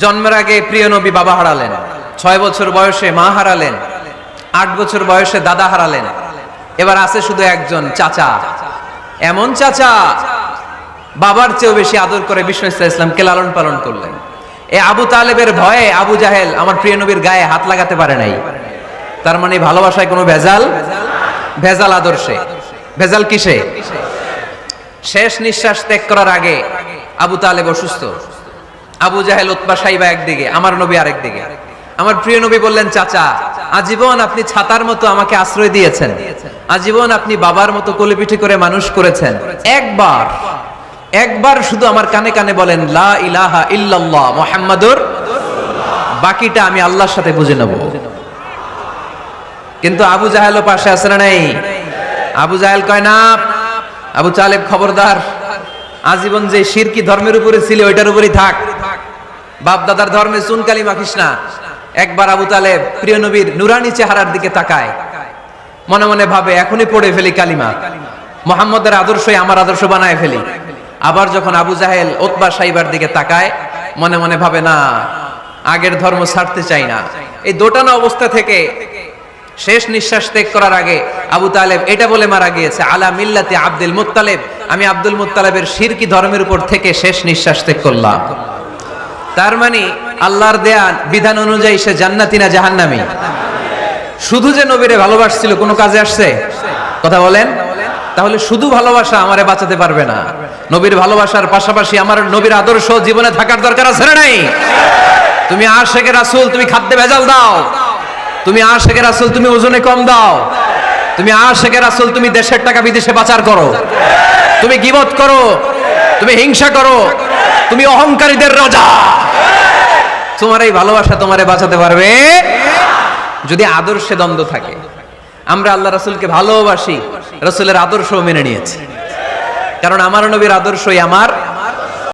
জন্মের আগে প্রিয় নবী বাবা হারালেন, 6 বছর বয়সে মা হারালেন, 8 বছর বয়সে দাদা হারালেন, এবার আছে শুধু একজন চাচা। এমন চাচা বাবার চেয়েও বেশি আদর করে বিষ্ণু ইসলামকে লালন পালন করলেন। এ আবু তালেবের ভয়ে আবু জাহেল আমার প্রিয় নবীর গায়ে হাত লাগাতে পারে নাই। তার মানে ভালোবাসায় কোনো ভেজাল, ভেজাল আদর্শে, ভেজাল কিসে? শেষ নিঃশ্বাস ত্যাগ করার আগে আবু তালেব অসুস্থ, আবু জাহেল উতবা সাইবা একদিকে, আমার নবী আরেক দিকে। আমার প্রিয় নবী বললেন, চাচা আজীবন আপনি ছাতার মতো আমাকে আশ্রয় দিয়েছেন, আজীবন আপনি বাবার মতো কোলেপিঠে করে মানুষ করেছেন, একবার শুধু আমার কানে কানে বলেন লা ইলাহা ইল্লাল্লাহ মুহাম্মাদুর, বাকিটা আমি আল্লাহর সাথে বুঝে নেব। কিন্তু আবু জাহেলও পাশে আছে না নাই? আবু জাহেল কয় না, আবু তালেব খবরদার, আজীবন যে শিরকি ধর্মের উপরে ছিল ওইটার উপরেই থাক, বাপ দাদার ধর্মে চুনকালি মাখিস না। একবার আবু তালেব প্রিয় নবীর নুরানি চেহারার দিকে তাকায়, মনে মনে ভাবে এখনই পড়ে ফেলি কালিমা, মুহাম্মদের আদর্শই আমার আদর্শ বানায় ফেলি। আবার যখন আবু জাহেল উতবা সাইবার দিকে তাকায়, মনে মনে ভাবে না, আগের ধর্ম ছাড়তে চাই না। এই দোটানা অবস্থা থেকে শেষ নিঃশ্বাস ত্যাগ করার আগে আবু তালেব এটা বলে মারা গিয়েছে, আলা মিল্লাতি আব্দুল মুত্তালিব, আমি আব্দুল মুত্তালিবের শিরকি ধর্মের উপর থেকে শেষ নিঃশ্বাস ত্যাগ করলাম। তার মানে আল্লাহর দেয়া বিধান অনুযায়ী সে জান্নাতি না জাহান্নামী? শুধু যে নবীরে ভালোবাসছিল কোনো কাজে আসছে? কথা বলেন। তাহলে শুধু ভালোবাসা আমারে বাঁচাতে পারবে না, নবীর ভালোবাসার পাশাপাশি আমার নবীর আদর্শ জীবনে থাকার দরকার আছে না নাই? তুমি আশিকে রাসূল, তুমি খাদ্যে ভেজাল দাও, তুমি আশিকে রাসূল, তুমি ওজনে কম দাও, তুমি আশিকে রাসূল, তুমি দেশের টাকা বিদেশে পাচার করো, তুমি গীবত করো, তুমি হিংসা করো, তুমি অহংকারীদের রাজা, তোমার এই ভালোবাসা তোমারে বাঁচাতে পারবে যদি আদর্শে দ্বন্দ্ব থাকে। আমরা আল্লাহ রাসূলকে ভালোবাসি, রাসূলের আদর্শও মেনে নিয়েছি, কারণ আমার নবীর আদর্শই আমার